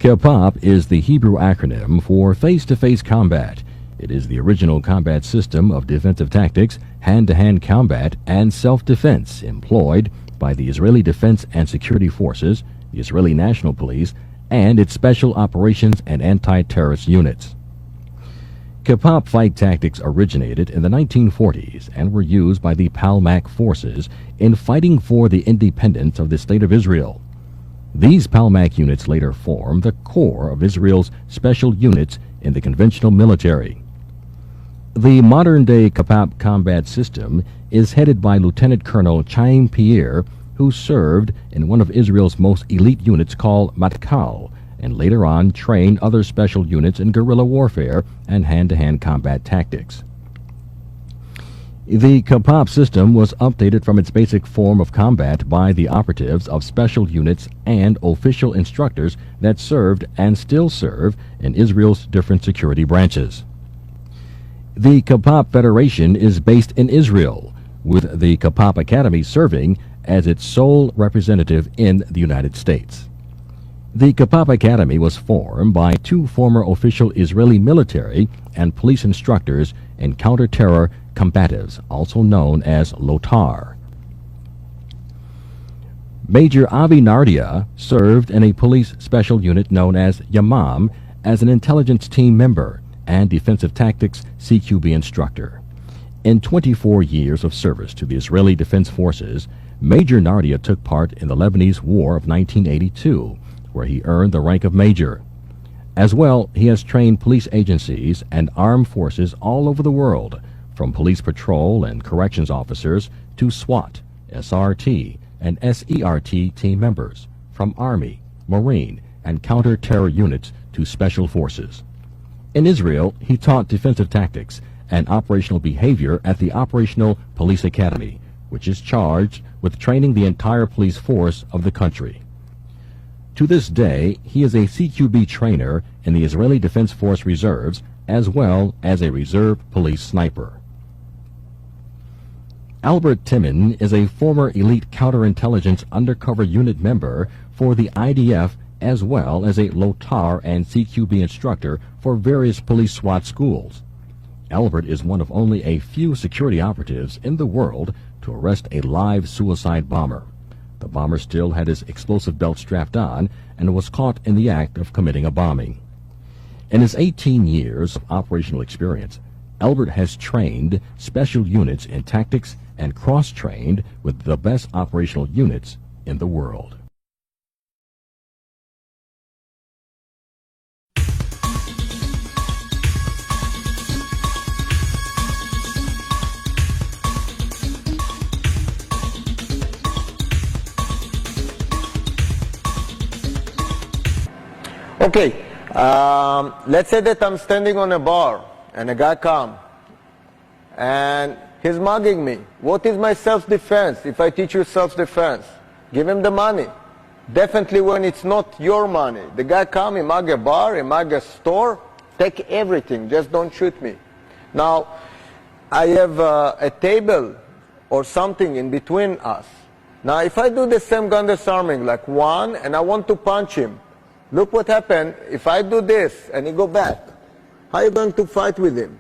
Kapap is the Hebrew acronym for face-to-face combat. It is the original combat system of defensive tactics, hand-to-hand combat, and self-defense employed by the Israeli Defense and Security Forces, the Israeli National Police, and its Special Operations and Anti-Terrorist Units. Kapap fight tactics originated in the 1940s and were used by the Palmach forces in fighting for the independence of the State of Israel. These Palmach units later formed the core of Israel's special units in the conventional military. The modern-day Kapap combat system is headed by Lieutenant Colonel Chaim Pierre, who served in one of Israel's most elite units called Matkal, and later on trained other special units in guerrilla warfare and hand-to-hand combat tactics. The Kapap system was updated from its basic form of combat by the operatives of special units and official instructors that served and still serve in Israel's different security branches. The Kapap Federation is based in Israel, with the Kapap Academy serving as its sole representative in the United States. The Kapap Academy was formed by two former official Israeli military and police instructors in counter-terror combatives, also known as Lotar. Major Avi Nardia served in a police special unit known as Yamam as an intelligence team member and defensive tactics CQB instructor. In 24 years of service to the Israeli Defense Forces, Major Nardia took part in the Lebanese War of 1982, where he earned the rank of major. As well, he has trained police agencies and armed forces all over the world, from police patrol and corrections officers to SWAT, SRT, and SERT team members, from Army, Marine, and counter-terror units to special forces. In Israel, he taught defensive tactics and operational behavior at the Operational Police Academy, which is charged with training the entire police force of the country. To this day, he is a CQB trainer in the Israeli Defense Force Reserves, as well as a reserve police sniper. Albert Timmon is a former elite counterintelligence undercover unit member for the IDF, as well as a Lotar and CQB instructor for various police SWAT schools. Albert is one of only a few security operatives in the world to arrest a live suicide bomber. The bomber still had his explosive belt strapped on and was caught in the act of committing a bombing. In his 18 years of operational experience, Albert has trained special units in tactics and cross-trained with the best operational units in the world. Okay, let's say that I'm standing on a bar and a guy comes and he's mugging me. What is my self-defense if I teach you self-defense? Give him the money. Definitely when it's not your money. The guy comes, he mug a bar, he mug a store, take everything, just don't shoot me. Now, I have a table or something in between us. Now, if I do the same gun disarming, like one, and I want to punch him, look what happened if I do this and he go back. How are you going to fight with him?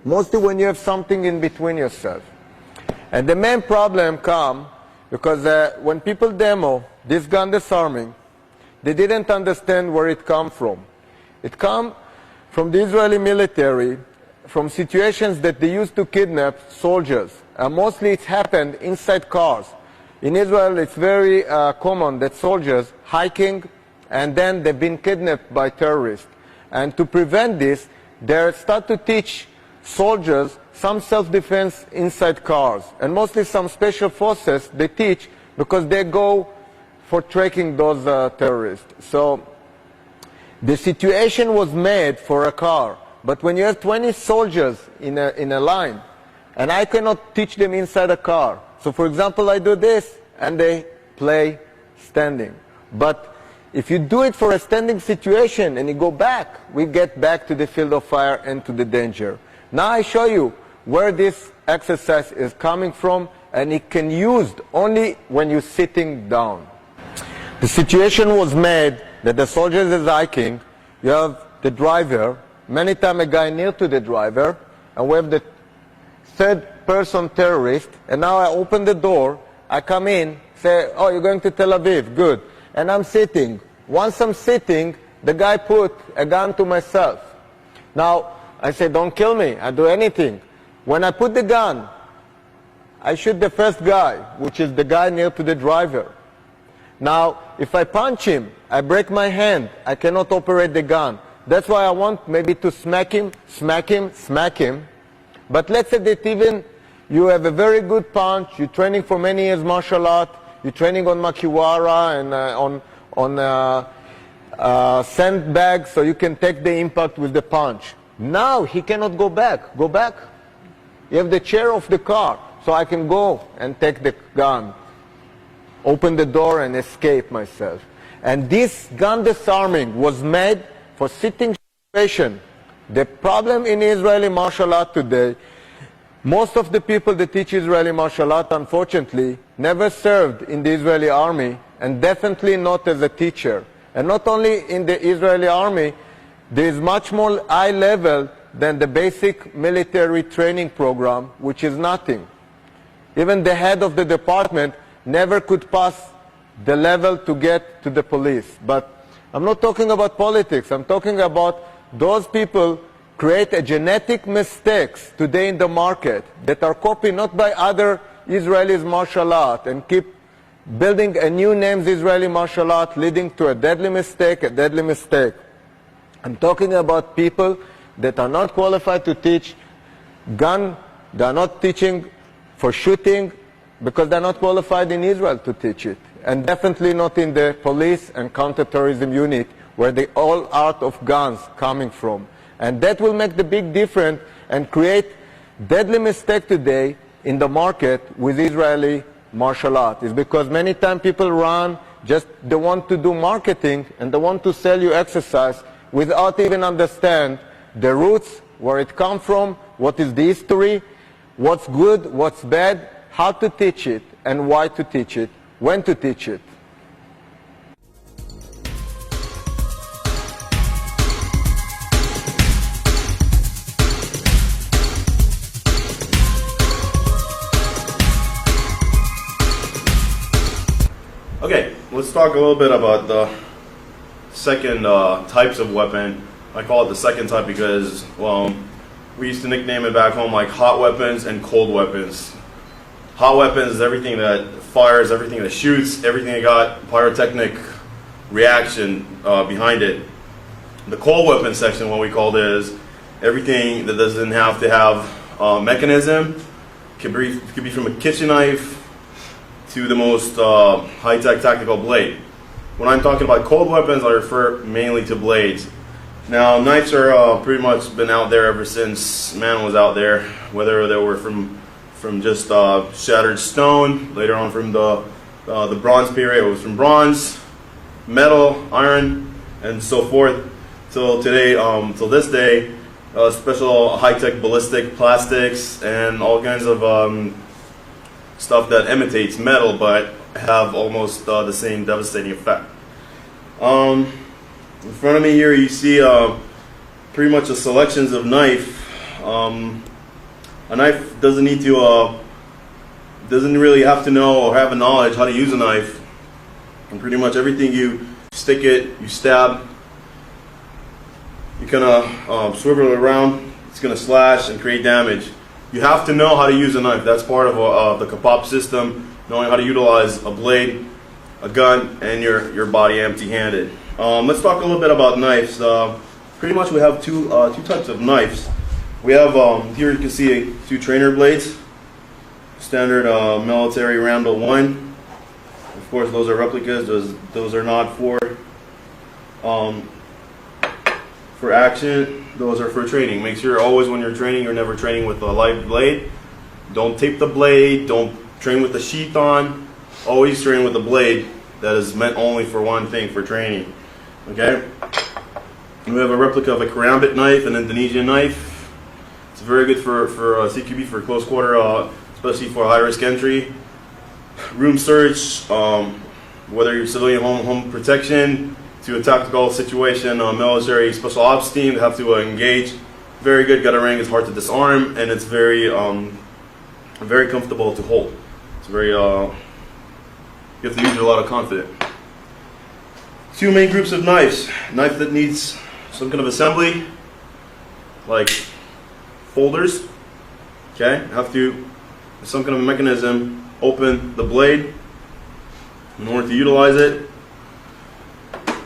Mostly when you have something in between yourself. And the main problem come because when people demo this gun disarming, they didn't understand where it come from. It come from the Israeli military, from situations that they used to kidnap soldiers. Mostly it's happened inside cars. In Israel it's very common that soldiers hiking and then they've been kidnapped by terrorists. And to prevent this, they start to teach soldiers some self-defense inside cars. And mostly some special forces they teach because they go for tracking those terrorists. So the situation was made for a car. But when you have 20 soldiers in a line, and I cannot teach them inside a car. So for example, I do this, and they play standing. But if you do it for a standing situation and you go back, we get back to the field of fire and to the danger. Now I show you where this exercise is coming from, and it can be used only when you're sitting down. The situation was made that the soldiers is hiking, you have the driver, many times a guy near to the driver, and we have the third person terrorist, and now I open the door, I come in, say, oh, you're going to Tel Aviv, good. And I'm sitting. Once I'm sitting, the guy put a gun to myself. Now, I say, don't kill me, I'll do anything. When I put the gun, I shoot the first guy, which is the guy near to the driver. Now, if I punch him, I break my hand, I cannot operate the gun. That's why I want maybe to smack him. But let's say that even you have a very good punch, you're training for many years martial art, you're training on makiwara and on sandbags, so you can take the impact with the punch. Now he cannot go back. Go back. You have the chair of the car, so I can go and take the gun, open the door and escape myself. And this gun disarming was made for sitting situation. The problem in Israeli martial art today, most of the people that teach Israeli martial art, unfortunately, never served in the Israeli army, and definitely not as a teacher. And not only in the Israeli army, there is much more high level than the basic military training program, which is nothing. Even the head of the department never could pass the level to get to the police. But I'm not talking about politics. I'm talking about those people create a genetic mistakes today in the market that are copied not by other Israelis martial art and keep building a new names Israeli martial art, leading to a deadly mistake. I'm talking about people that are not qualified to teach gun. They are not teaching for shooting because they're not qualified in Israel to teach it. And definitely not in the police and counterterrorism unit where the all art of guns coming from. And that will make the big difference and create deadly mistake today in the market with Israeli martial art. It's because many times people run, just they want to do marketing and they want to sell you exercise without even understand the roots, where it comes from, what is the history, what's good, what's bad, how to teach it, and why to teach it, when to teach it. Okay, let's talk a little bit about the second types of weapon. I call it the second type because, well, we used to nickname it back home like hot weapons and cold weapons. Hot weapons is everything that fires, everything that shoots, everything that got pyrotechnic reaction behind it. The cold weapon section, what we call it, is everything that doesn't have to have a mechanism. Could be from a kitchen knife to the most high-tech tactical blade. When I'm talking about cold weapons, I refer mainly to blades. Now, knives are pretty much been out there ever since man was out there, whether they were from just shattered stone, later on from the bronze period, it was from bronze, metal, iron, and so forth, till today, till this day, special high-tech ballistic plastics and all kinds of stuff that imitates metal but have almost the same devastating effect. In front of me here you see pretty much a selections of knife. A knife doesn't need to, doesn't really have to know or have a knowledge how to use a knife. And pretty much everything you stick it, you stab, you kind of swivel it around, it's going to slash and create damage. You have to know how to use a knife. That's part of the Kapap system, knowing how to utilize a blade, a gun, and your body empty-handed. Let's talk a little bit about knives. Pretty much we have two types of knives. We have, here you can see two trainer blades, standard military Randall 1. Of course those are replicas, those are not for action. Those are for training. Make sure always when you're training, you're never training with a live blade. Don't tape the blade, don't train with the sheath on. Always train with a blade that is meant only for one thing, for training. Okay? We have a replica of a karambit knife, an Indonesian knife. It's very good for CQB, for close quarter, especially for high risk entry. Room search, whether you're civilian home protection, to a tactical situation, a military special ops team, they have to engage. Very good. Got a ring. It's hard to disarm, and it's very very comfortable to hold. It's very you have to use it a lot of confidence. Two main groups of knives. Knife that needs some kind of assembly, like folders. Okay, have to some kind of mechanism open the blade in order to utilize it.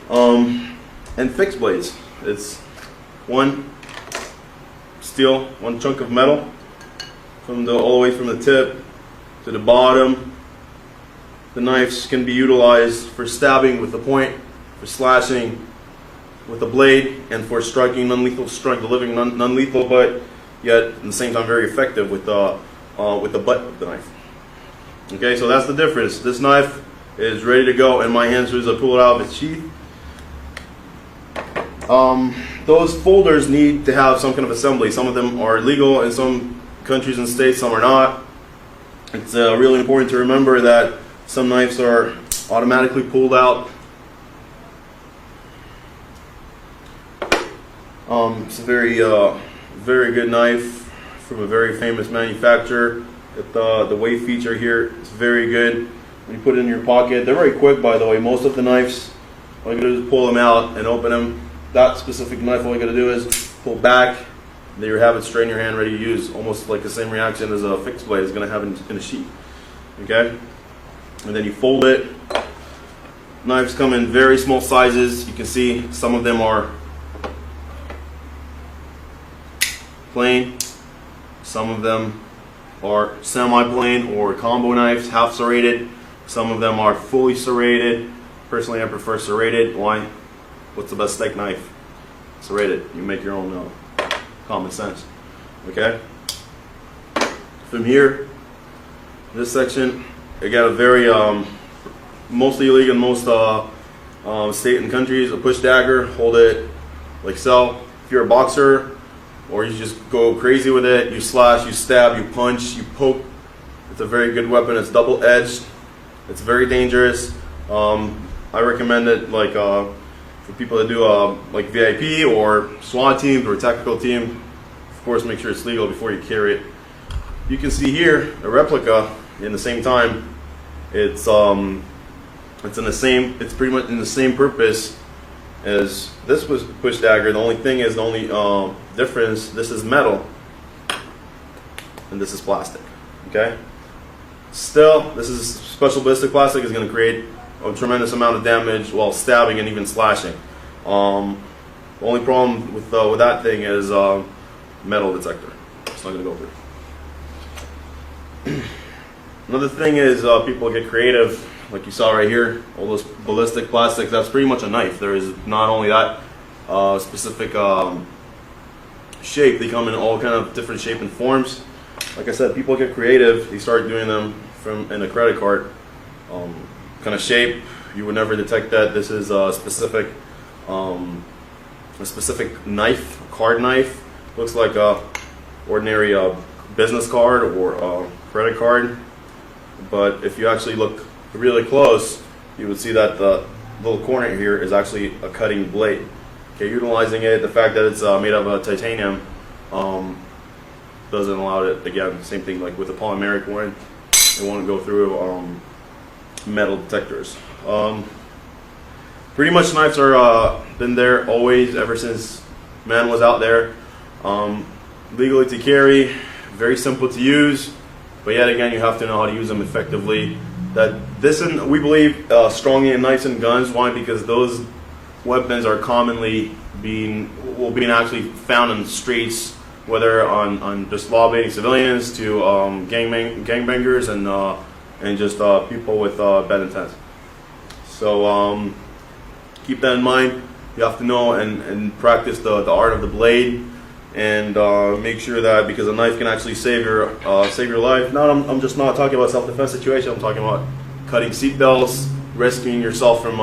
And fixed blades. It's one steel, one chunk of metal from all the way from the tip to the bottom. The knives can be utilized for stabbing with the point, for slashing with the blade, and for striking non-lethal strike, delivering non-lethal, but yet at the same time very effective with the butt of the knife. Okay, so that's the difference. This knife is ready to go in my hands as soon as I pull it out of its sheath. Those folders need to have some kind of assembly. Some of them are legal in some countries and states, some are not. It's really important to remember that some knives are automatically pulled out. It's a very good knife from a very famous manufacturer. The weight feature here is very good. When you put it in your pocket, they're very quick, by the way. Most of the knives, all you gotta do is pull them out and open them. That specific knife, all you gotta do is pull back, and then you have it straight in your hand, ready to use. Almost like the same reaction as a fixed blade is gonna have in a sheath. Okay, and then you fold it. Knives come in very small sizes. You can see some of them are plain, some of them are semi-plain or combo knives, half serrated. Some of them are fully serrated. Personally, I prefer serrated. Why? What's the best steak knife? Serrated. You make your own common sense. Okay? From here, this section, I got a very, mostly illegal in most state and countries, a push dagger. Hold it like so. If you're a boxer, or you just go crazy with it, you slash, you stab, you punch, you poke. It's a very good weapon. It's double-edged. It's very dangerous. I recommend it like for people that do like VIP or SWAT teams or tactical team. Of course, make sure it's legal before you carry it. You can see here a replica. In the same time, it's in the same. It's pretty much in the same purpose as this was push dagger. The only thing is, the only difference, this is metal and this is plastic. Okay, still, this is special ballistic plastic, is going to create a tremendous amount of damage while stabbing and even slashing. The only problem with that thing is metal detector. It's not going to go through. Another thing is people get creative, like you saw right here, all those ballistic plastics. That's pretty much a knife. There is not only that specific shape, they come in all kind of different shape and forms. Like I said, people get creative. They start doing them in a credit card kind of shape. You would never detect that. This is a specific knife, a card knife. Looks like a ordinary business card or a credit card. But if you actually look really close, you would see that the little corner here is actually a cutting blade. Okay, utilizing it, the fact that it's made of titanium doesn't allow it. Again, same thing like with the polymeric one, it won't go through metal detectors. Pretty much knives are been there always, ever since man was out there. Legally to carry, very simple to use, but yet again, you have to know how to use them effectively. We believe strongly in knives and guns. Why? Because those weapons are commonly being actually found in the streets, whether on just law-abiding civilians to gangbangers and just people with bad intent. So keep that in mind. You have to know and practice the art of the blade, and make sure that, because a knife can actually save your life. I'm just not talking about self-defense situation. I'm talking about cutting seatbelts, rescuing yourself from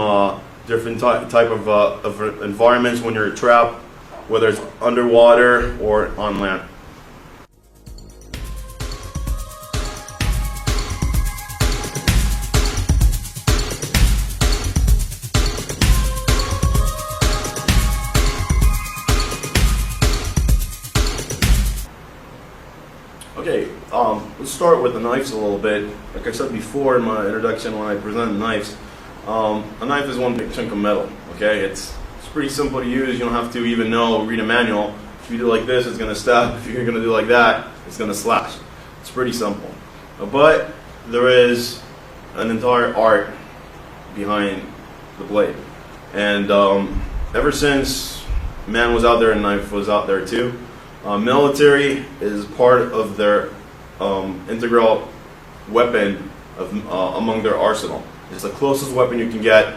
different type of environments when you're trapped, whether it's underwater or on land. start with the knives a little bit. Like I said before in my introduction when I presented knives, a knife is one big chunk of metal. Okay, it's pretty simple to use. You don't have to even read a manual. If you do like this, it's going to stab. If you're going to do like that, it's going to slash. It's pretty simple. But there is an entire art behind the blade. And ever since man was out there and knife was out there too, military is part of their integral weapon among their arsenal. It's the closest weapon you can get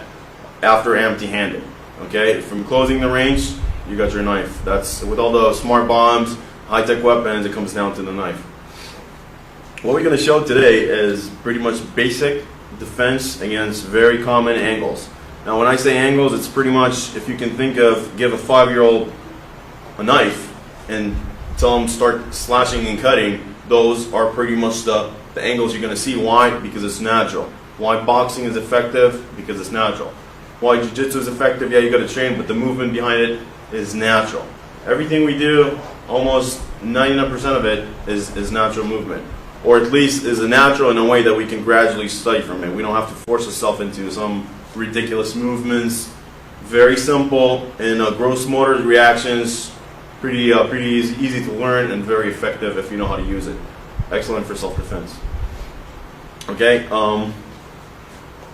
after empty-handed. Okay, from closing the range, you got your knife. That's with all the smart bombs, high-tech weapons. It comes down to the knife. What we're going to show today is pretty much basic defense against very common angles. Now, when I say angles, it's pretty much if you can think of give a 5-year-old a knife and tell them start slashing and cutting. Those are pretty much the angles you're going to see. Why? Because it's natural. Why boxing is effective? Because it's natural. Why jiu-jitsu is effective? Yeah, you got to train, but the movement behind it is natural. Everything we do, almost 99% of it is natural movement, or at least is a natural in a way that we can gradually study from it. We don't have to force ourselves into some ridiculous movements. Very simple and gross motor reactions. Pretty easy to learn and very effective if you know how to use it. Excellent for self-defense. Okay, I'm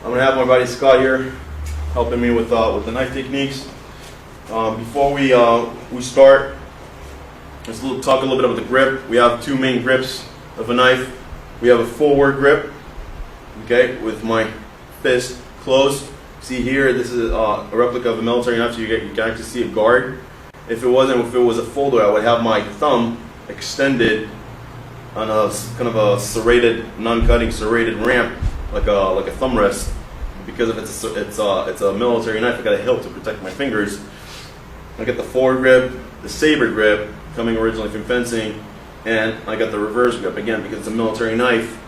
gonna have my buddy Scott here helping me with the knife techniques. Before we start, let's talk a little bit about the grip. We have two main grips of a knife. We have a forward grip, okay, with my fist closed. See here, this is a replica of a military knife, so you can actually see a guard. If it was a folder, I would have my thumb extended on a kind of a serrated, non-cutting serrated ramp, like a thumb rest. Because if it's a military knife, I got a hilt to protect my fingers. I got the forward grip, the saber grip, coming originally from fencing, and I got the reverse grip again because it's a military knife.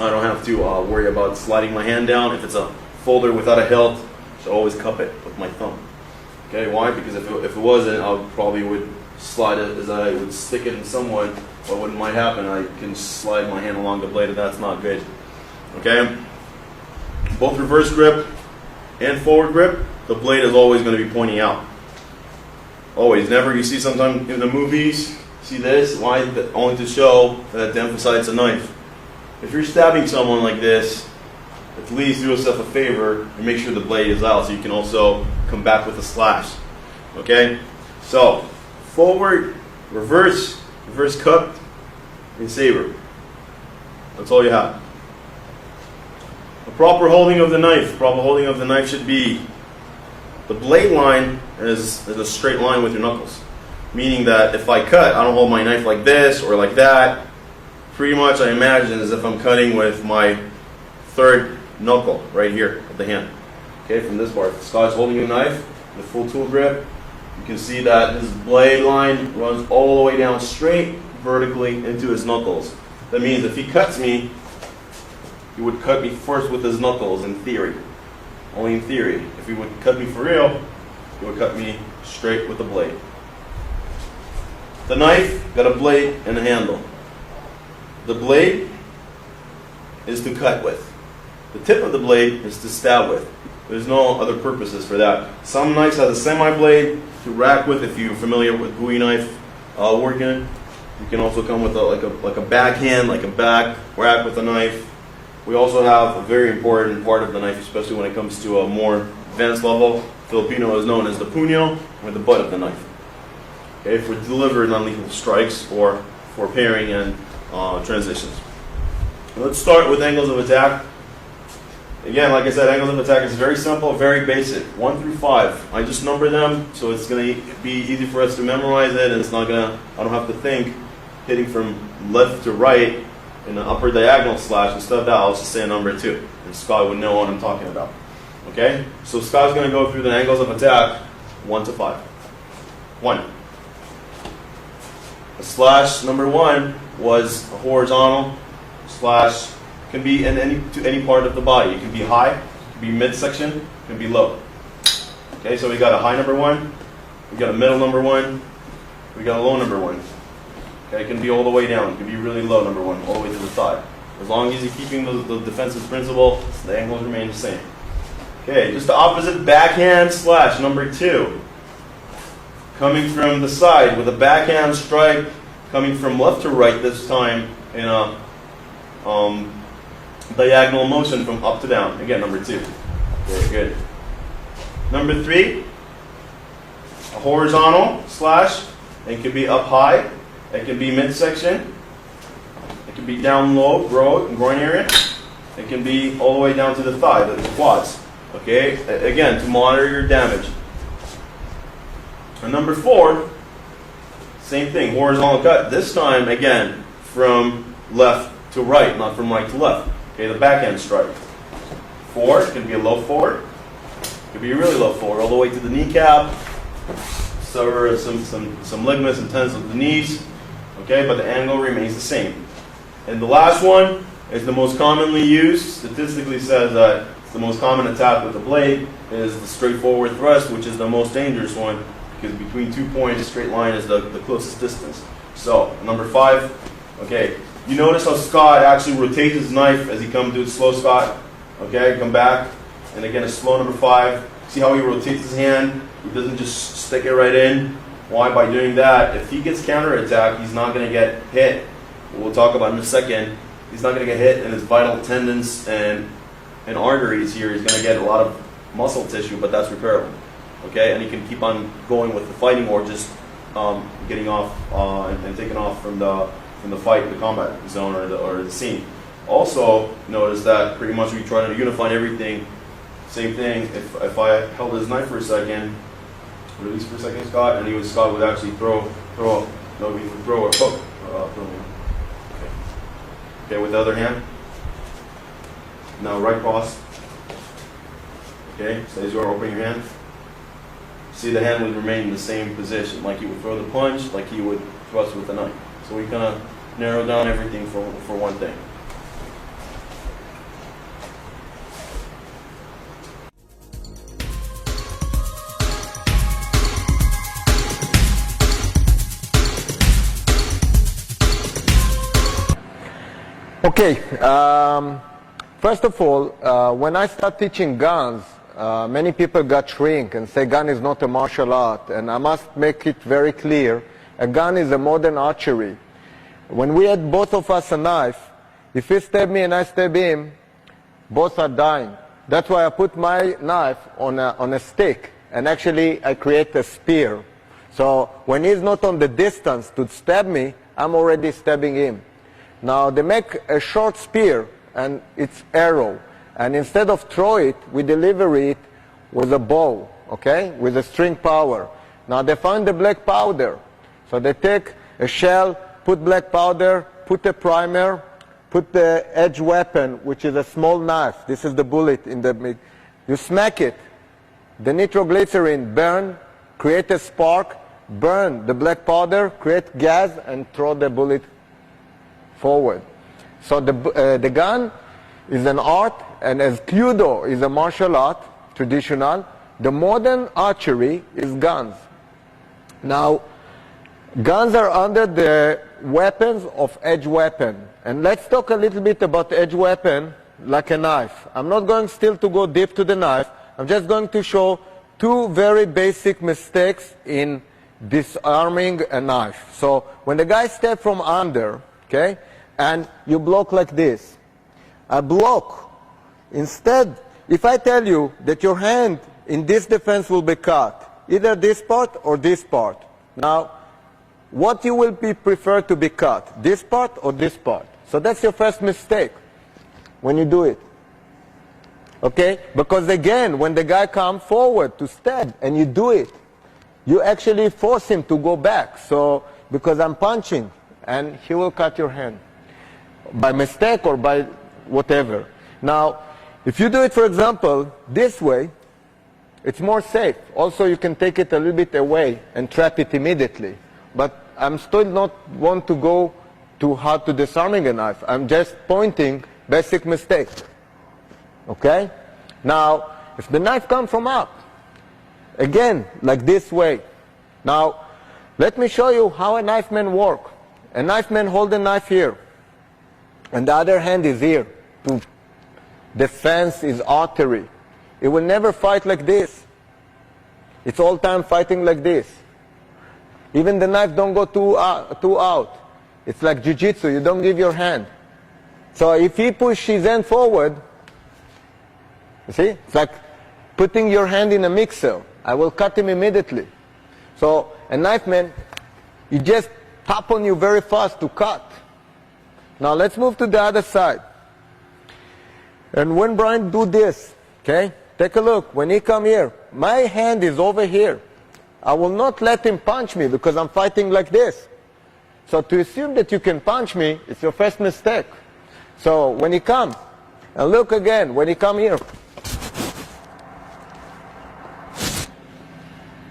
I don't have to worry about sliding my hand down. If it's a folder without a hilt, I should always cup it with my thumb. Okay, why? Because if it wasn't, I probably would slide it as I would stick it in someone. What might happen? I can slide my hand along the blade, and that's not good. Okay. Both reverse grip and forward grip, the blade is always going to be pointing out. Always. Never. You see sometimes in the movies, see this? Why? Only to show that to emphasize a knife. If you're stabbing someone like this, at least do yourself a favor and make sure the blade is out so you can also come back with a slash. Okay? So, forward, reverse cup, and saber. That's all you have. The proper holding of the knife should be the blade line is a straight line with your knuckles. Meaning that if I cut, I don't hold my knife like this or like that. Pretty much I imagine as if I'm cutting with my third knuckle right here of the hand. Okay, from this part. Scott's holding a knife, the full tool grip. You can see that his blade line runs all the way down straight vertically into his knuckles. That means if he cuts me, he would cut me first with his knuckles in theory. Only in theory. If he would cut me for real, he would cut me straight with the blade. The knife got a blade and a handle. The blade is to cut with. The tip of the blade is to stab with. There's no other purposes for that. Some knives have a semi-blade to rack with. If you're familiar with Bowie knife working, you can also come with like a backhand, like a back rack with a knife. We also have a very important part of the knife, especially when it comes to a more advanced level. Filipino is known as the puño, or the butt of the knife. Okay, for delivered non-lethal strikes or for pairing and transitions. Let's start with angles of attack. Again, like I said, angles of attack is very simple, very basic. 1 through 5. I just number them, so it's going to be easy for us to memorize it, and I don't have to think hitting from left to right in an upper diagonal slash and stuff. I'll just say a number 2, and Scott would know what I'm talking about. Okay? So Scott's going to go through the angles of attack 1 to 5. 1. A slash number 1 was a horizontal slash. Can be in any part of the body. It can be high, it can be midsection, it can be low. Okay, so we got a high number 1, we got a middle number 1, we got a low number 1. Okay, it can be all the way down. It can be really low, number one, all the way to the thigh. As long as you're keeping the defensive principle, the angles remain the same. Okay, just the opposite backhand slash, number 2. Coming from the side with a backhand strike, coming from left to right this time in a diagonal motion from up to down. Again, number 2. Very good. Number 3, a horizontal slash. It can be up high. It can be midsection. It can be down low, groin area. It can be all the way down to the thigh, the quads. Okay, again, to monitor your damage. And number 4, same thing, horizontal cut. This time, again, from left to right, not from right to left. Okay, the backhand strike. 4, it can be a low forward. It can be a really low forward, all the way to the kneecap. Sever some ligaments and tendons of the knees. Okay, but the angle remains the same. And the last one is the most commonly used. Statistically says that it's the most common attack with the blade is the straightforward thrust, which is the most dangerous one because between 2 points, a straight line is the closest distance. So, number 5, okay, you notice how Scott actually rotates his knife as he comes to it slow, Scott. Okay, come back, and again, a slow number 5. See how he rotates his hand? He doesn't just stick it right in. Why? By doing that, if he gets counterattacked, he's not going to get hit. We'll talk about in a second. He's not going to get hit in his vital tendons and arteries here. He's going to get a lot of muscle tissue, but that's repairable. Okay, and he can keep on going with the fighting or just getting off and taking off from the fight, the combat zone or the scene. Also, notice that pretty much we try to unify everything. Same thing. If I held his knife for a second, release for a second, Scott, and Scott would actually throw a hook. Okay, with the other hand. Now right cross. Okay, so as you are opening your hand. See, the hand would remain in the same position, like you would throw the punch, like you would thrust with the knife. So we kind of narrow down everything for one thing. Okay, first of all, when I start teaching guns, many people got shrink and say gun is not a martial art, and I must make it very clear, a gun is a modern archery. When we had both of us a knife, if he stab me and I stab him, both are dying. That's why I put my knife on a stick, and actually I create a spear. So when he's not on the distance to stab me, I'm already stabbing him. Now they make a short spear and it's arrow, and instead of throw it, we deliver it with a bow, okay, with a string power. Now they find the black powder, so they take a shell, put black powder, put a primer, put the edge weapon, which is a small knife. This is the bullet in the mid. You smack it, the nitroglycerin burn, create a spark, burn the black powder, create gas, and throw the bullet forward. So the gun is an art, and as Kyudo is a martial art, traditional, the modern archery is guns. Now, guns are under the weapons of edge weapon. And let's talk a little bit about edge weapon like a knife. I'm not going still to go deep to the knife. I'm just going to show two very basic mistakes in disarming a knife. So when the guy steps from under, okay, and you block like this. I block. Instead, if I tell you that your hand in this defense will be cut, either this part or this part. Now, what you will be preferred to be cut? This part or this part? So that's your first mistake when you do it. Okay? Because again, when the guy comes forward to stab and you do it, you actually force him to go back. So, because I'm punching, and he will cut your hand. By mistake or by whatever. Now, if you do it, for example, this way, it's more safe. Also, you can take it a little bit away and trap it immediately. But I'm still not want to go to how to disarming a knife. I'm just pointing basic mistake. Okay? Now, if the knife comes from up, again, like this way. Now, let me show you how a knife man works. A knife man hold the knife here, and the other hand is here to defend his artery. It will never fight like this. It's all time fighting like this. Even the knife don't go too out. It's like jiu-jitsu, you don't give your hand. So if he push his hand forward, you see, it's like putting your hand in a mixer. I will cut him immediately. So a knife man, he just tap on you very fast to cut. Now let's move to the other side. And when Brian do this, okay, take a look. When he come here, my hand is over here. I will not let him punch me because I'm fighting like this. So to assume that you can punch me, it's your first mistake. So when he come, and look again, when he come here,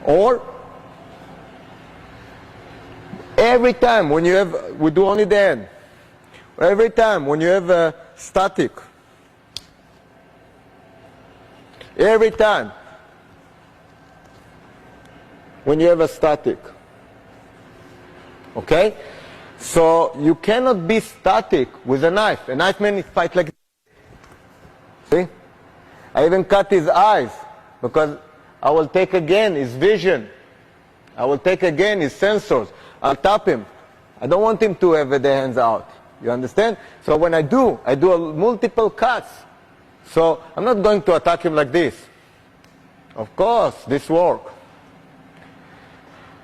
or every time when you have, we do only the end, every time when you have a static, every time when you have a static, okay? So you cannot be static with a knife. A knife man fight like this. See? I even cut his eyes because I will take again his vision. I will take again his sensors. I'll tap him. I don't want him to have the hands out. You understand? So when I do multiple cuts. So I'm not going to attack him like this. Of course, this works.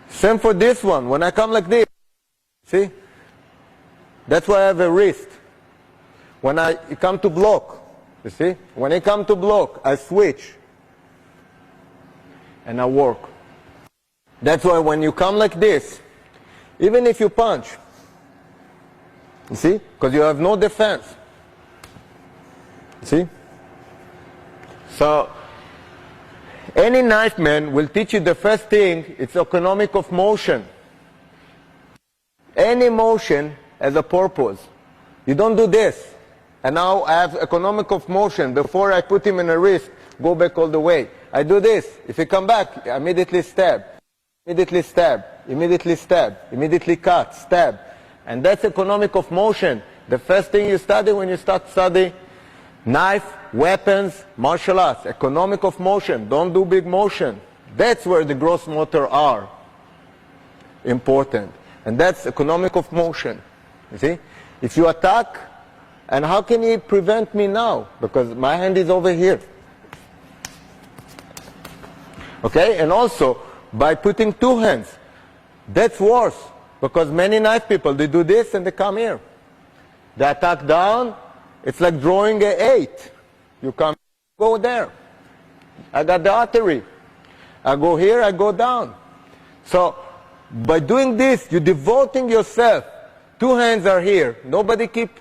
Same for this one. When I come like this, see? That's why I have a wrist. When I come to block, you see? When I come to block, I switch. And I work. That's why when you come like this, even if you punch, you see? Because you have no defense. See? So, any knife man will teach you the first thing, it's economic of motion. Any motion has a purpose. You don't do this. And now I have economic of motion. Before I put him in a wrist, go back all the way. I do this. If he come back, I immediately stab. Immediately stab. Immediately stab. Immediately cut. Stab. And that's economic of motion. The first thing you study when you start studying knife, weapons, martial arts. Economic of motion. Don't do big motion. That's where the gross motor are important. And that's economic of motion. You see? If you attack, and how can he prevent me now? Because my hand is over here. Okay? And also, by putting two hands, that's worse. Because many knife people, they do this and they come here. They attack down, it's like drawing an 8. You come, go there. I got the artery. I go here, I go down. So, by doing this, you're devoting yourself. Two hands are here. Nobody keep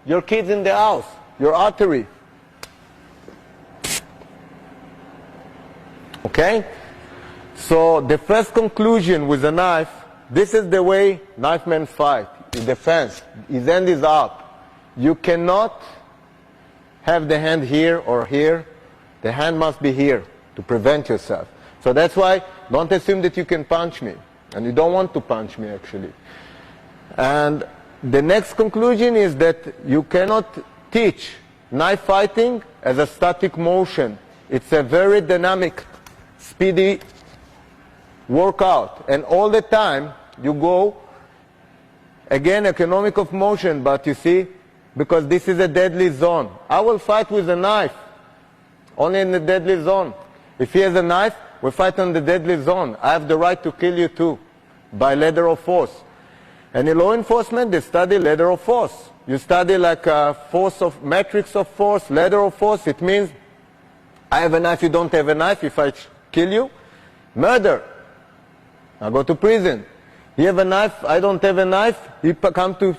your kids in the house. Your artery. Okay? So the first conclusion with a knife, this is the way knife men fight. In defense. His hand is up. You cannot have the hand here or here. The hand must be here to prevent yourself. So that's why don't assume that you can punch me. And you don't want to punch me actually. And the next conclusion is that you cannot teach knife fighting as a static motion. It's a very dynamic, speedy workout. And all the time you go, again, economic of motion, but you see, because this is a deadly zone. I will fight with a knife, only in the deadly zone. If he has a knife, we fight on the deadly zone. I have the right to kill you too, by letter of force. And in law enforcement, they study letter of force. You study like a force of, matrix of force, letter of force. It means, I have a knife, you don't have a knife. If I kill you, murder. I go to prison. You have a knife, I don't have a knife. You come to,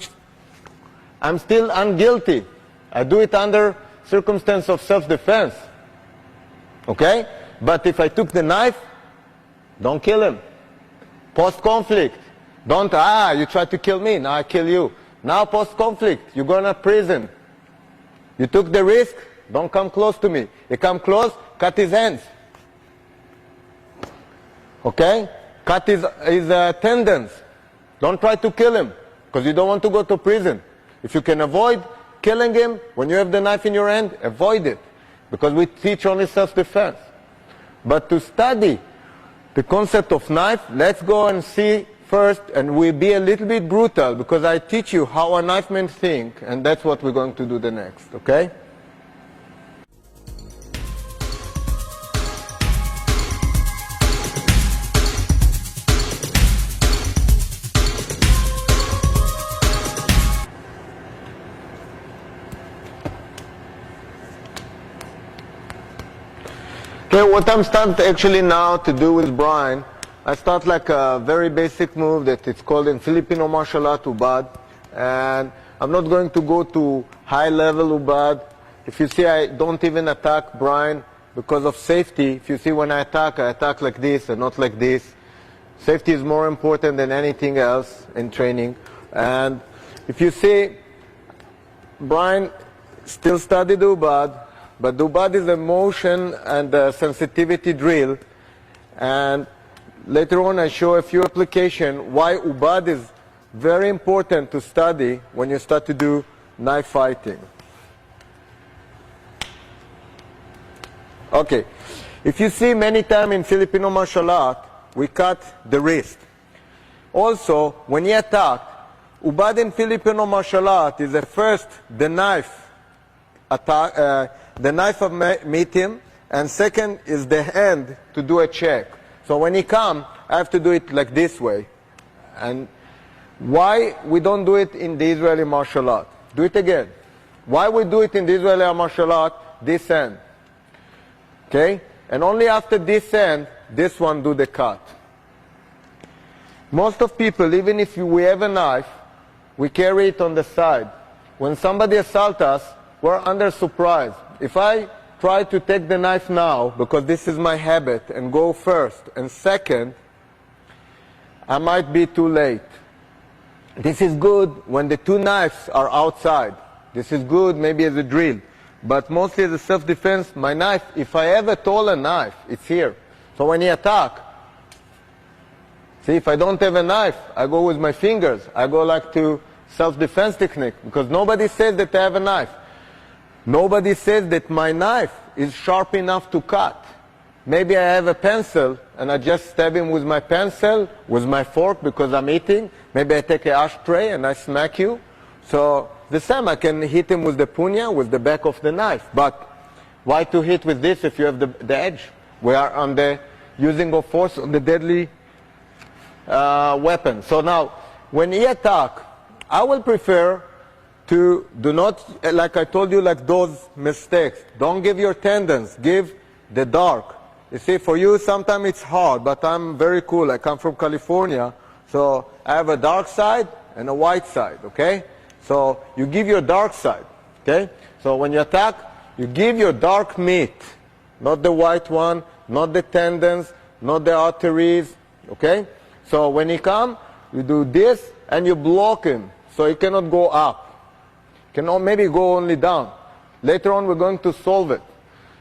I'm still unguilty. I do it under circumstance of self-defense. Okay? But if I took the knife, don't kill him. Post-conflict. Don't, you tried to kill me, now I kill you. Now post-conflict, you go to prison. You took the risk, don't come close to me. You come close, cut his hands. Okay? Cut his tendons. Don't try to kill him, because you don't want to go to prison. If you can avoid killing him, when you have the knife in your hand, avoid it, because we teach only self-defense. But to study the concept of knife, let's go and see first, and we'll be a little bit brutal, because I teach you how a knife man think, and that's what we're going to do the next, okay? Okay, what I'm starting actually now to do with Brian, I start like a very basic move that it's called in Filipino martial art ubad, and I'm not going to go to high level ubad. If you see, I don't even attack Brian because of safety. If you see, when I attack like this and not like this. Safety is more important than anything else in training. And if you see, Brian still studied ubad, but the ubad is a motion and a sensitivity drill, and later on I show a few applications why ubad is very important to study when you start to do knife fighting. Okay, if you see, many times in Filipino martial art, we cut the wrist. Also, when you attack, ubad in Filipino martial art is at first the knife attack, the knife of meet him, and second is the hand to do a check. So when he come, I have to do it like this way. And why we don't do it in the Israeli martial art? Do it again. Why we do it in the Israeli martial art? This hand. Okay? And only after this hand, this one do the cut. Most of people, even if we have a knife, we carry it on the side. When somebody assaults us, we're under surprise. If I try to take the knife now, because this is my habit, and go first and second, I might be too late. This is good when the two knives are outside. This is good maybe as a drill. But mostly as a self-defense, my knife, if I have a taller knife, it's here. So when you attack, see, if I don't have a knife, I go with my fingers. I go like to self-defense technique, because nobody says that I have a knife. Nobody says that my knife is sharp enough to cut. Maybe I have a pencil and I just stab him with my pencil, with my fork because I'm eating. Maybe I take an ashtray and I smack you. So the same, I can hit him with the punya, with the back of the knife. But why to hit with this if you have the edge? We are on the using of force on the deadly weapon. So now, when he attack, I will prefer to do not, like I told you, like those mistakes. Don't give your tendons, give the dark. You see, for you, sometimes it's hard, but I'm very cool. I come from California, so I have a dark side and a white side, okay? So you give your dark side, okay? So when you attack, you give your dark meat, not the white one, not the tendons, not the arteries, okay? So when he come, you do this and you block him, so he cannot go up. Can maybe go only down. Later on we're going to solve it.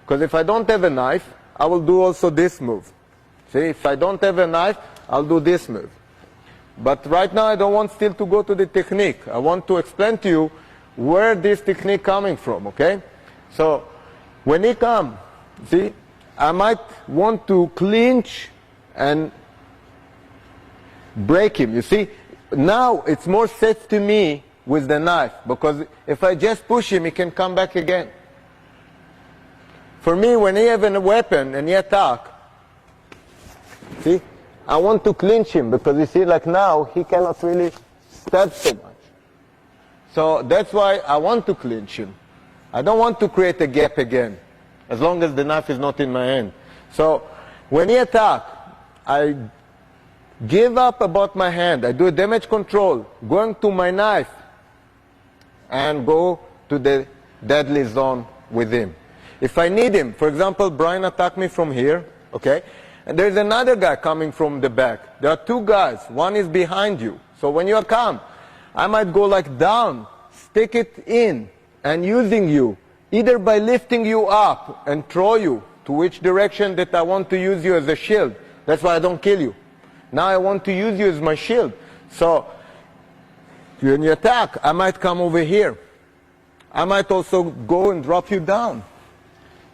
Because if I don't have a knife, I will do also this move. See, if I don't have a knife, I'll do this move. But right now I don't want still to go to the technique. I want to explain to you where this technique coming from, okay? So when he come, see, I might want to clinch and break him. You see, now it's more safe to me with the knife, because if I just push him, he can come back again. For me, when he have a weapon and he attack, see, I want to clinch him, because you see, like now, he cannot really stab so much. So that's why I want to clinch him. I don't want to create a gap again, as long as the knife is not in my hand. So when he attack, I give up about my hand. I do a damage control, going to my knife, and go to the deadly zone with him. If I need him, for example, Brian attacked me from here, okay? And there's another guy coming from the back. There are two guys. One is behind you. So when you come, I might go like down, stick it in, and using you, either by lifting you up and throw you to which direction that I want to use you as a shield. That's why I don't kill you. Now I want to use you as my shield. So when you attack, I might come over here. I might also go and drop you down.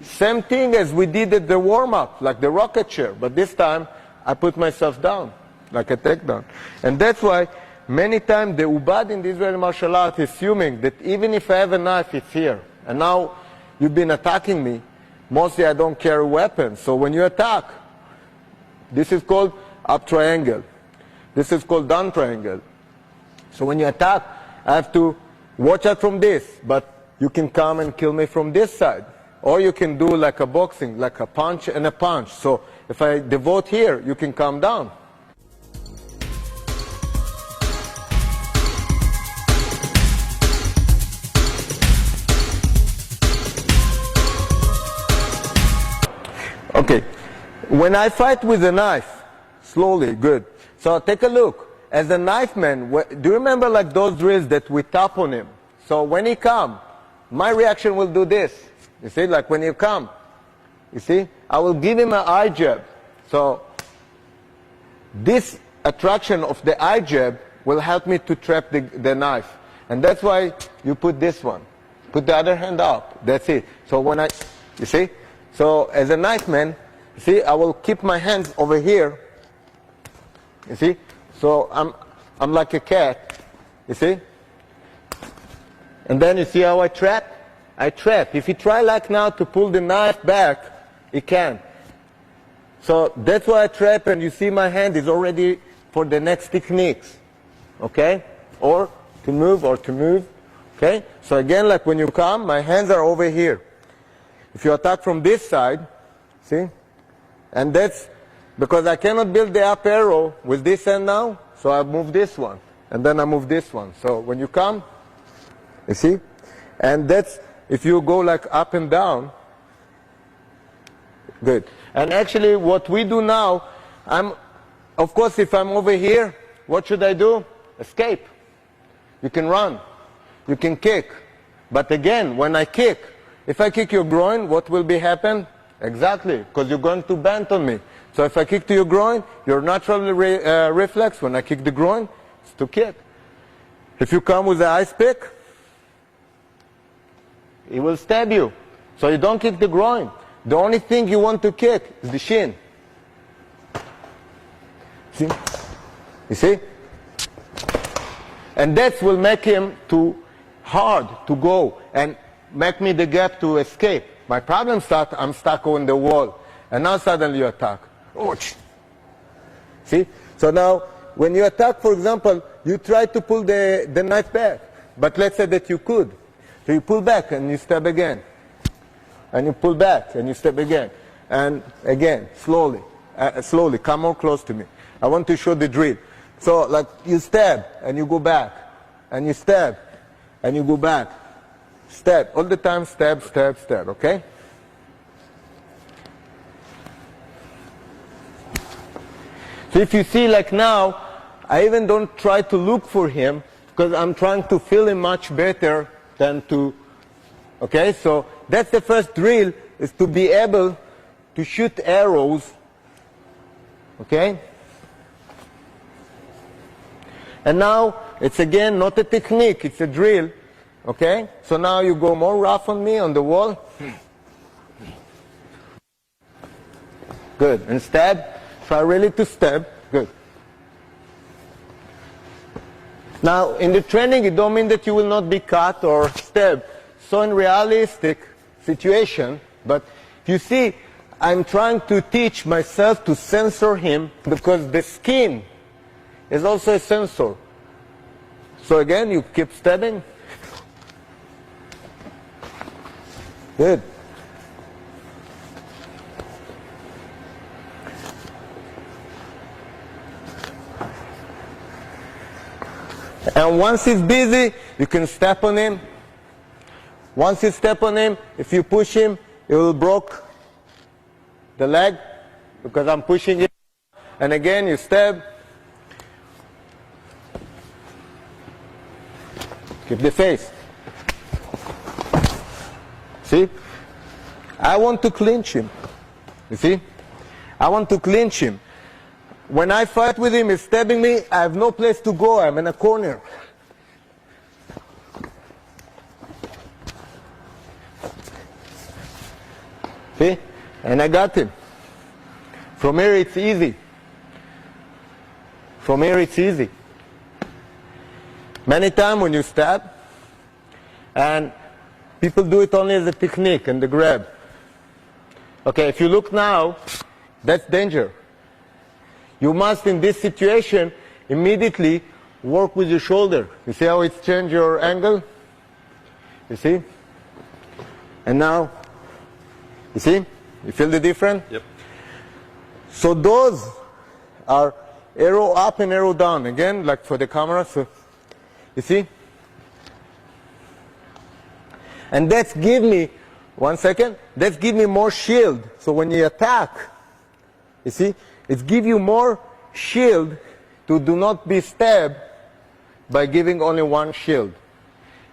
Same thing as we did at the warm-up, like the rocket chair, but this time I put myself down, like a takedown. And that's why many times the Ubad in the Israeli martial art is assuming that even if I have a knife, it's here. And now you've been attacking me. Mostly I don't carry weapons. So when you attack, this is called up triangle. This is called down triangle. So when you attack, I have to watch out from this. But you can come and kill me from this side. Or you can do like a boxing, like a punch and a punch. So if I devote here, you can come down. Okay, when I fight with a knife, slowly, good. So take a look. As a knife man, do you remember like those drills that we tap on him? So when he comes, my reaction will do this. You see, like when you come, you see, I will give him an eye jab. So this attraction of the eye jab will help me to trap the knife. And that's why you put this one. Put the other hand up. That's it. So when you see? So as a knife man, you see, I will keep my hands over here. You see? So I'm like a cat. You see? And then you see how I trap? I trap. If you try like now to pull the knife back, you can't. So that's why I trap, and you see my hand is already for the next techniques. Okay? Or to move, Okay? So again, like when you come, my hands are over here. If you attack from this side, see? And that's because I cannot build the up arrow with this hand now, so I move this one. And then I move this one. So when you come, you see? And that's, if you go like up and down, good. And actually what we do now, of course if I'm over here, what should I do? Escape. You can run. You can kick. But again, when I kick, if I kick your groin, what will be happen? Exactly, because you're going to bend on me. So if I kick to your groin, your natural reflex when I kick the groin is to kick. If you come with the ice pick, he will stab you. So you don't kick the groin. The only thing you want to kick is the shin. See? You see? And that will make him too hard to go and make me the gap to escape. My problem starts, I'm stuck on the wall. And now suddenly you attack. Ouch. See? So now, when you attack, for example, you try to pull the knife back. But let's say that you could. So you pull back and you stab again. And you pull back and you stab again. And again, slowly. Slowly, come more close to me. I want to show the drill. So like you stab and you go back. And you stab and you go back. Stab. All the time, stab, stab, stab. Okay? So if you see like now, I even don't try to look for him because I'm trying to feel him much better than to, okay? So that's the first drill, is to be able to shoot arrows, okay? And now it's again not a technique, it's a drill, okay? So now you go more rough on me on the wall. Good. And stab. Try really to stab. Good. Now, in the training, it don't mean that you will not be cut or stabbed. So in realistic situation, but you see, I'm trying to teach myself to censor him because the skin is also a sensor. So again, you keep stabbing. Good. And once he's busy, you can step on him. Once you step on him, if you push him, it will break the leg because I'm pushing it. And again, you stab. Keep the face. See? I want to clinch him. You see? I want to clinch him. When I fight with him, he's stabbing me, I have no place to go, I'm in a corner. See? And I got him. From here it's easy. From here it's easy. Many times when you stab, and people do it only as a technique and the grab. Okay, if you look now, that's danger. You must, in this situation, immediately work with your shoulder. You see how it's changed your angle? You see? And now, you see? You feel the difference? Yep. So those are arrow up and arrow down. Again, like for the camera. So, you see? And that's give me, one second, that's give me more shield. So when you attack, you see, it give you more shield to do not be stabbed by giving only one shield.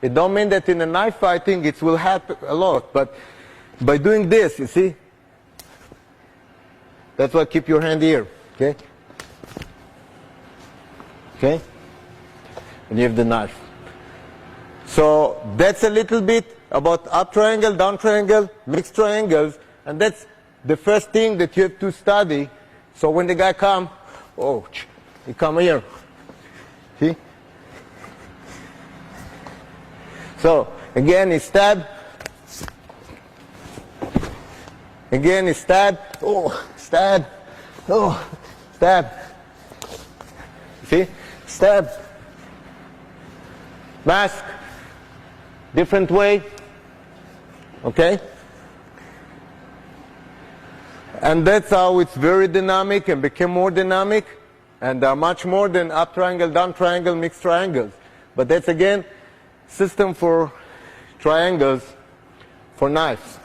It don't mean that in a knife fighting it will happen a lot, but by doing this, you see, that's why keep your hand here, okay? Okay? And you have the knife. So that's a little bit about up triangle, down triangle, mixed triangles, and that's the first thing that you have to study. So when the guy come, oh, he come here. See? So again he stab. Again he stab. Oh, stab. Oh, stab. See? Stab. Mask. Different way. Okay? And that's how it's very dynamic and became more dynamic, and much more than up triangle, down triangle, mixed triangles. But that's again system for triangles for knives.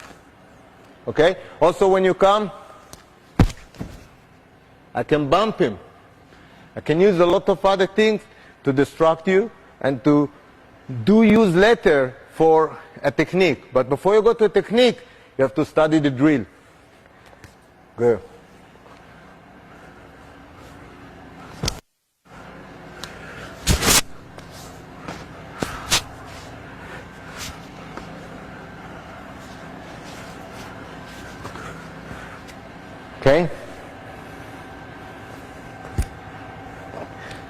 Okay? Also when you come, I can bump him. I can use a lot of other things to distract you and to use later for a technique. But before you go to a technique, you have to study the drill. Good. Okay?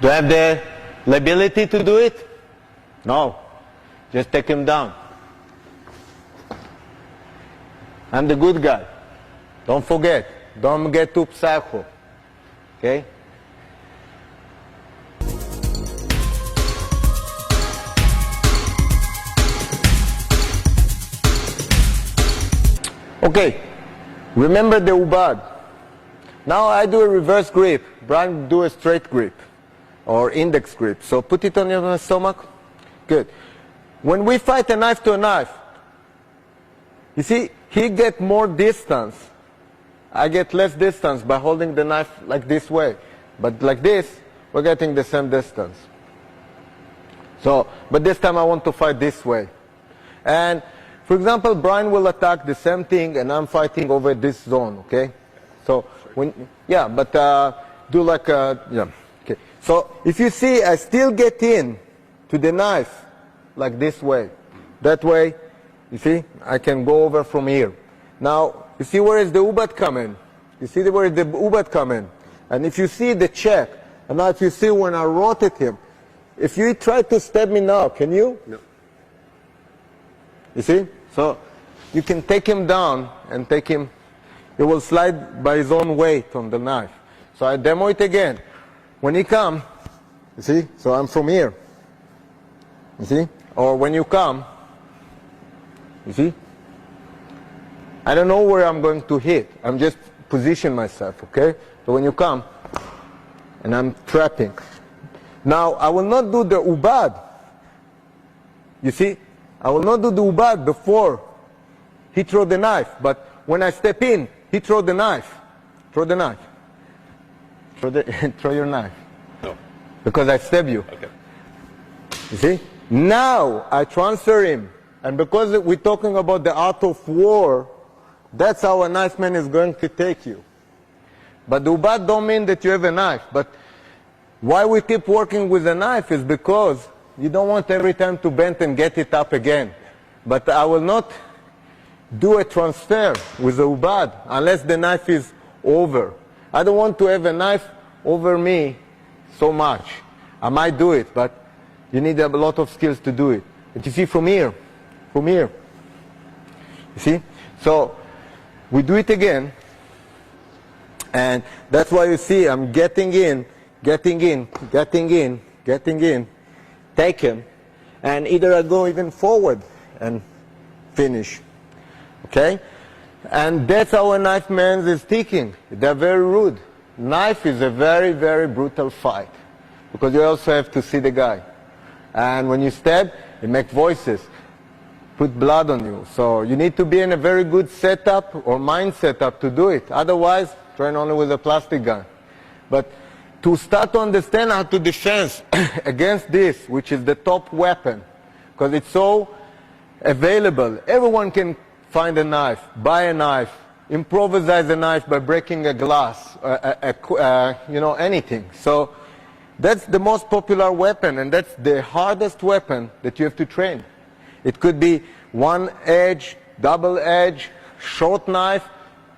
Do I have the ability to do it? No. Just take him down. I'm the good guy. Don't forget. Don't get too psycho. Okay? Okay. Remember the ubad. Now I do a reverse grip. Brian do a straight grip or index grip. So put it on your stomach. Good. When we fight a knife to a knife, you see, he get more distance. I get less distance by holding the knife like this way. But like this, we're getting the same distance. So, but this time I want to fight this way. And, for example, Brian will attack the same thing and I'm fighting over this zone, okay? So, when, yeah, but do like, yeah, okay. So, if you see, I still get in to the knife like this way. That way, you see, I can go over from here. Now, you see where is the ubat coming? You see where is the ubat coming? And if you see the check, and now if you see when I rotate him, if you try to stab me now, can you? No. You see? So, you can take him down and take him, he will slide by his own weight on the knife. So I demo it again. When he come, you see? So I'm from here. You see? Or when you come, you see? I don't know where I'm going to hit. I'm just position myself, okay? So when you come, and I'm trapping. Now, I will not do the ubad. You see? I will not do the ubad before he throw the knife. But when I step in, he throw the knife. Throw the knife. Throw your knife. No. Because I stab you. Okay. You see? Now, I transfer him. And because we're talking about the art of war, that's how a knife man is going to take you. But the ubad don't mean that you have a knife. But why we keep working with a knife is because you don't want every time to bend and get it up again. But I will not do a transfer with the ubad unless the knife is over. I don't want to have a knife over me so much. I might do it, but you need a lot of skills to do it. But you see from here, you see? So we do it again, and that's why you see I'm getting in, taken, and either I go even forward and finish. Okay? And that's how a knife man is thinking. They're very rude. Knife is a very, very brutal fight because you also have to see the guy. And when you stab, you make voices, put blood on you. So you need to be in a very good setup or mind setup to do it. Otherwise, train only with a plastic gun. But to start to understand how to defend against this, which is the top weapon, because it's so available. Everyone can find a knife, buy a knife, improvise a knife by breaking a glass, anything. So that's the most popular weapon, and that's the hardest weapon that you have to train. It could be one edge, double edge, short knife.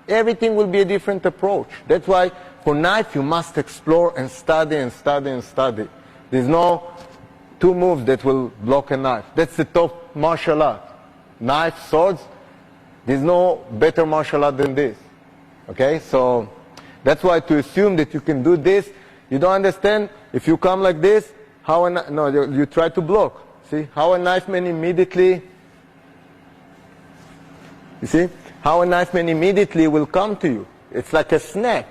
Everything will be a different approach. That's why for knife you must explore and study and study and study. There's no two moves that will block a knife. That's the top martial art. Knife, swords. There's no better martial art than this. Okay? So that's why to assume that you can do this, you don't understand. If you come like this, how you try to block. See? How a knife man immediately, you see? How a knife man immediately will come to you. It's like a snake.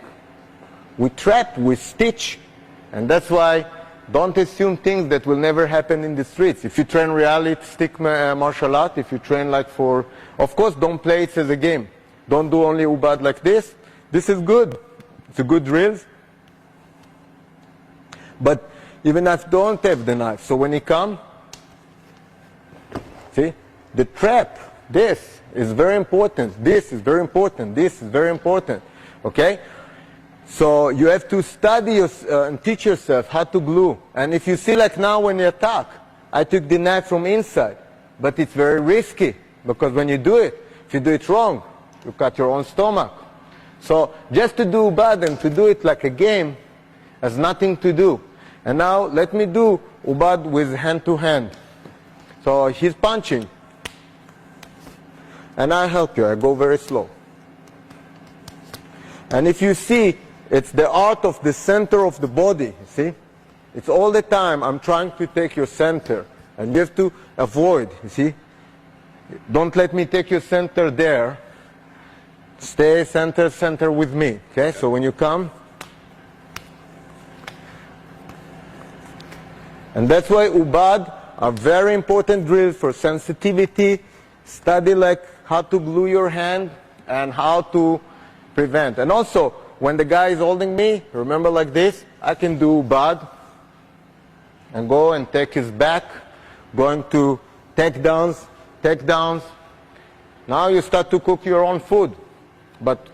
We trap, we stitch. And that's why don't assume things that will never happen in the streets. If you train realistic martial art, if you train like for, of course, don't play it as a game. Don't do only ubad like this. This is good. It's a good drills. But even if you don't have the knife, so when you come, see, the trap, this is very important. This is very important. This is very important. Okay? So you have to study and teach yourself how to glue. And if you see like now when you attack, I took the knife from inside. But it's very risky because when you do it, if you do it wrong, you cut your own stomach. So just to do ubad and to do it like a game has nothing to do. And now let me do ubad with hand to hand. So he's punching. And I help you. I go very slow. And if you see, it's the art of the center of the body, see? It's all the time I'm trying to take your center. And you have to avoid, you see? Don't let me take your center there. Stay center with me, okay? So when you come, and that's why ubad are very important drills for sensitivity. Study like how to glue your hand and how to prevent. And also, when the guy is holding me, remember like this, I can do ubad and go and take his back, going to takedowns. Now you start to cook your own food. But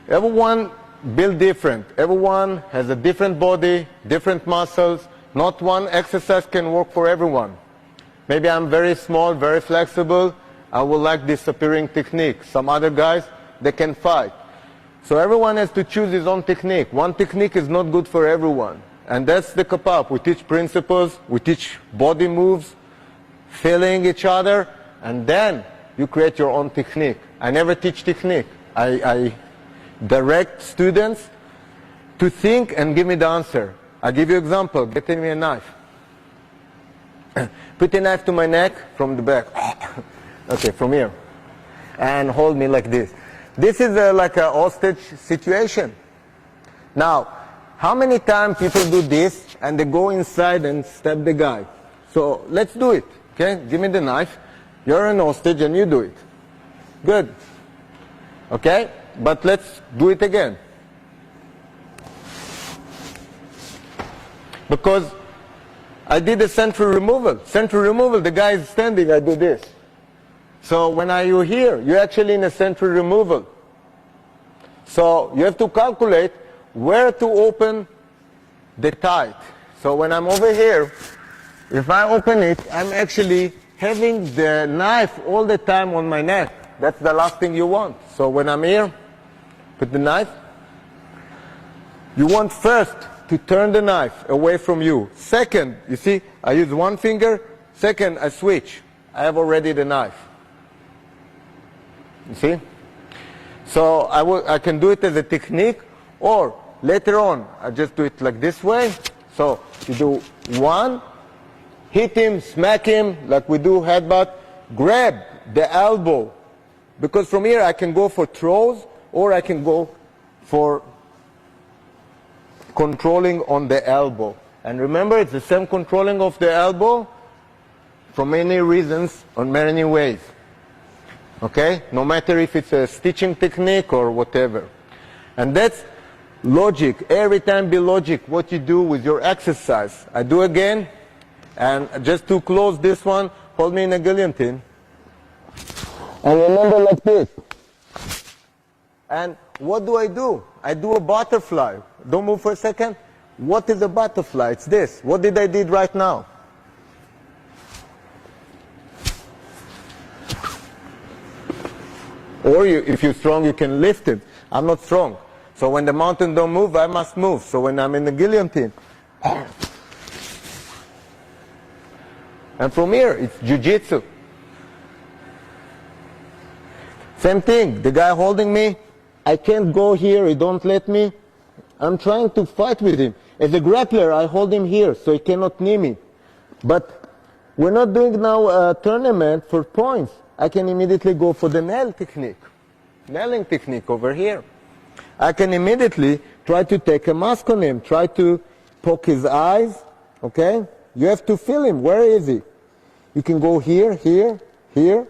everyone built different. Everyone has a different body, different muscles. Not one exercise can work for everyone. Maybe I'm very small, very flexible. I will like disappearing technique. Some other guys, they can fight. So everyone has to choose his own technique. One technique is not good for everyone. And that's the Kapap. We teach principles, we teach body moves, feeling each other, and then you create your own technique. I never teach technique. I direct students to think and give me the answer. I'll give you an example. Get me a knife. Put a knife to my neck from the back. Okay, from here. And hold me like this. This is like a hostage situation. Now, how many times people do this and they go inside and stab the guy? So let's do it. Okay, give me the knife. You're an hostage and you do it. Good. Okay, but let's do it again. Because I did a central removal. Central removal, the guy is standing, I do this. So when are you here? You're actually in a central removal. So you have to calculate where to open the tight. So when I'm over here, if I open it, I'm actually having the knife all the time on my neck. That's the last thing you want. So when I'm here, put the knife. You want first to turn the knife away from you. Second, you see, I use one finger. Second, I switch. I have already the knife. You see? So I can do it as a technique, or later on, I just do it like this way. So you do one, hit him, smack him, like we do headbutt, grab the elbow. Because from here I can go for throws, or I can go for controlling on the elbow. And remember, it's the same controlling of the elbow for many reasons, on many ways. Okay? No matter if it's a stitching technique or whatever. And that's logic. Every time be logic what you do with your exercise. I do again. And just to close this one, hold me in a guillotine. And remember like this. And what do? I do a butterfly. Don't move for a second. What is a butterfly? It's this. What did I did right now? Or if you're strong, you can lift it. I'm not strong. So when the mountain don't move, I must move. So when I'm in the guillotine. And from here, it's jiu-jitsu. Same thing. The guy holding me, I can't go here. He don't let me. I'm trying to fight with him. As a grappler, I hold him here, so he cannot knee me. But we're not doing now a tournament for points. I can immediately go for the nail technique. Nailing technique over here. I can immediately try to take a mask on him. Try to poke his eyes. Okay? You have to feel him. Where is he? You can go here, here, here.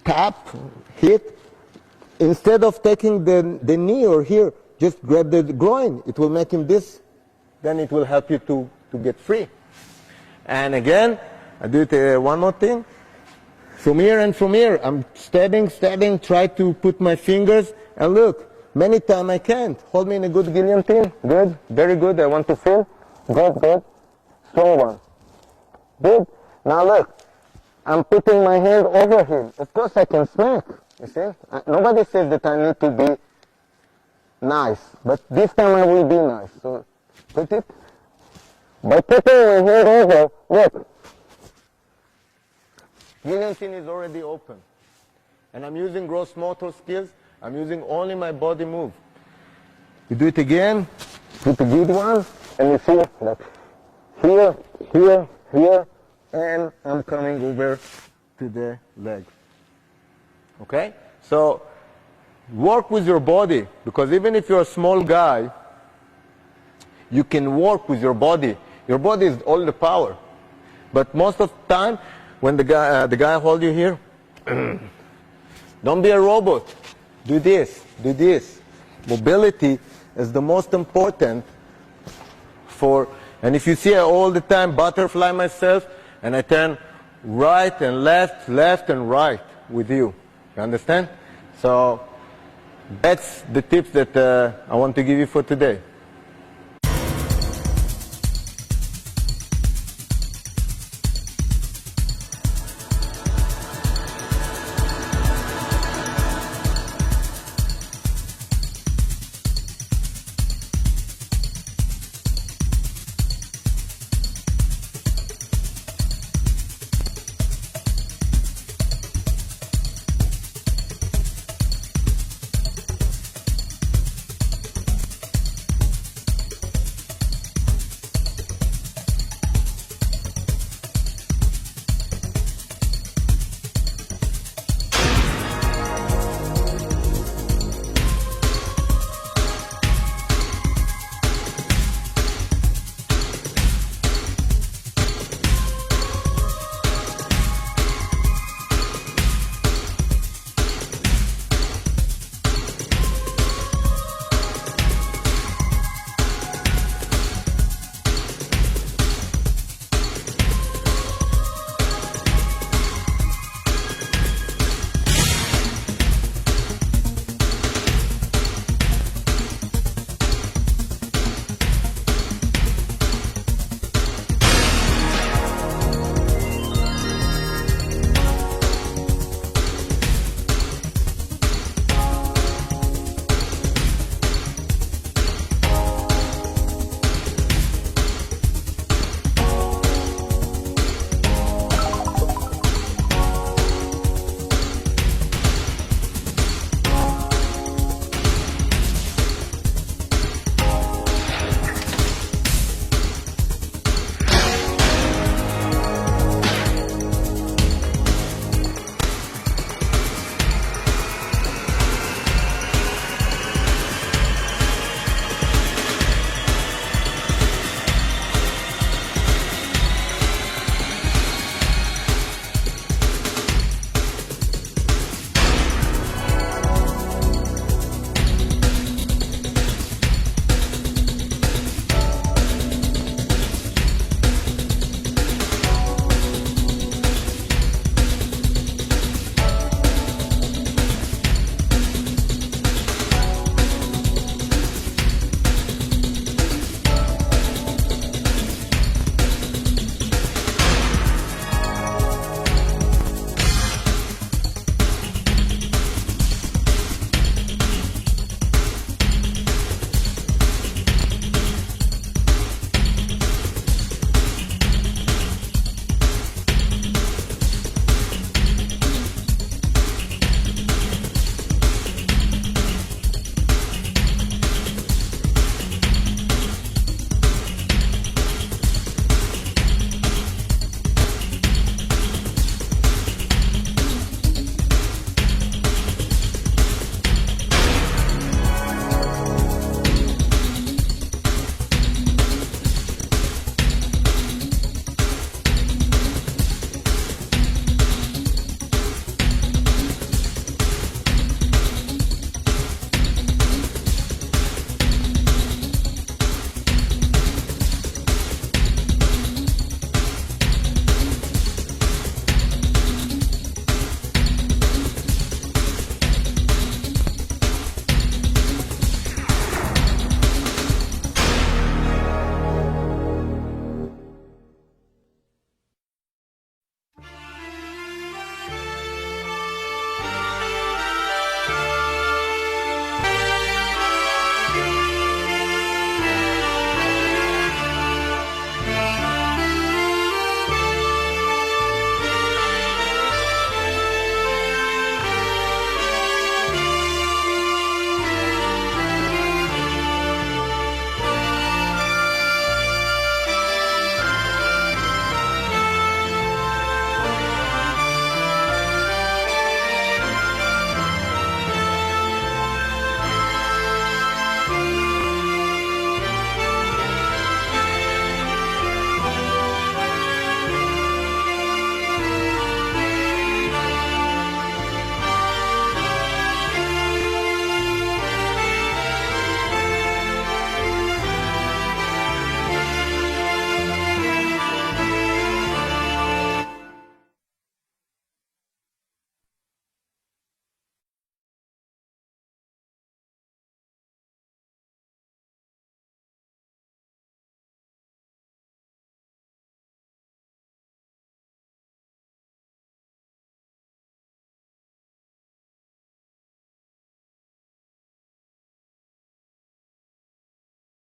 Tap, hit. Instead of taking the knee or here, just grab the groin. It will make him this. Then it will help you to get free. And again, I do it one more thing. From here and from here, I'm stabbing, try to put my fingers. And look, many times I can't. Hold me in a good guillotine. Good, very good. I want to feel. Good, good. Strong one. Good. Now look, I'm putting my hand over him. Of course I can smack. You see? Nobody says that I need to be nice. But this time I will be nice. So put it. By putting my hand over, look. Guillotine is already open. And I'm using gross motor skills. I'm using only my body move. You do it again. Put a good one. And you see that here, here, here. And I'm coming over to the leg. Okay? So work with your body, because even if you're a small guy, you can work with your body. Your body is all the power. But most of the time, when the guy hold you here, don't be a robot. Do this, do this. Mobility is the most important for, and if you see I all the time butterfly myself, and I turn right and left, left and right with you. You understand? So that's the tips that I want to give you for today.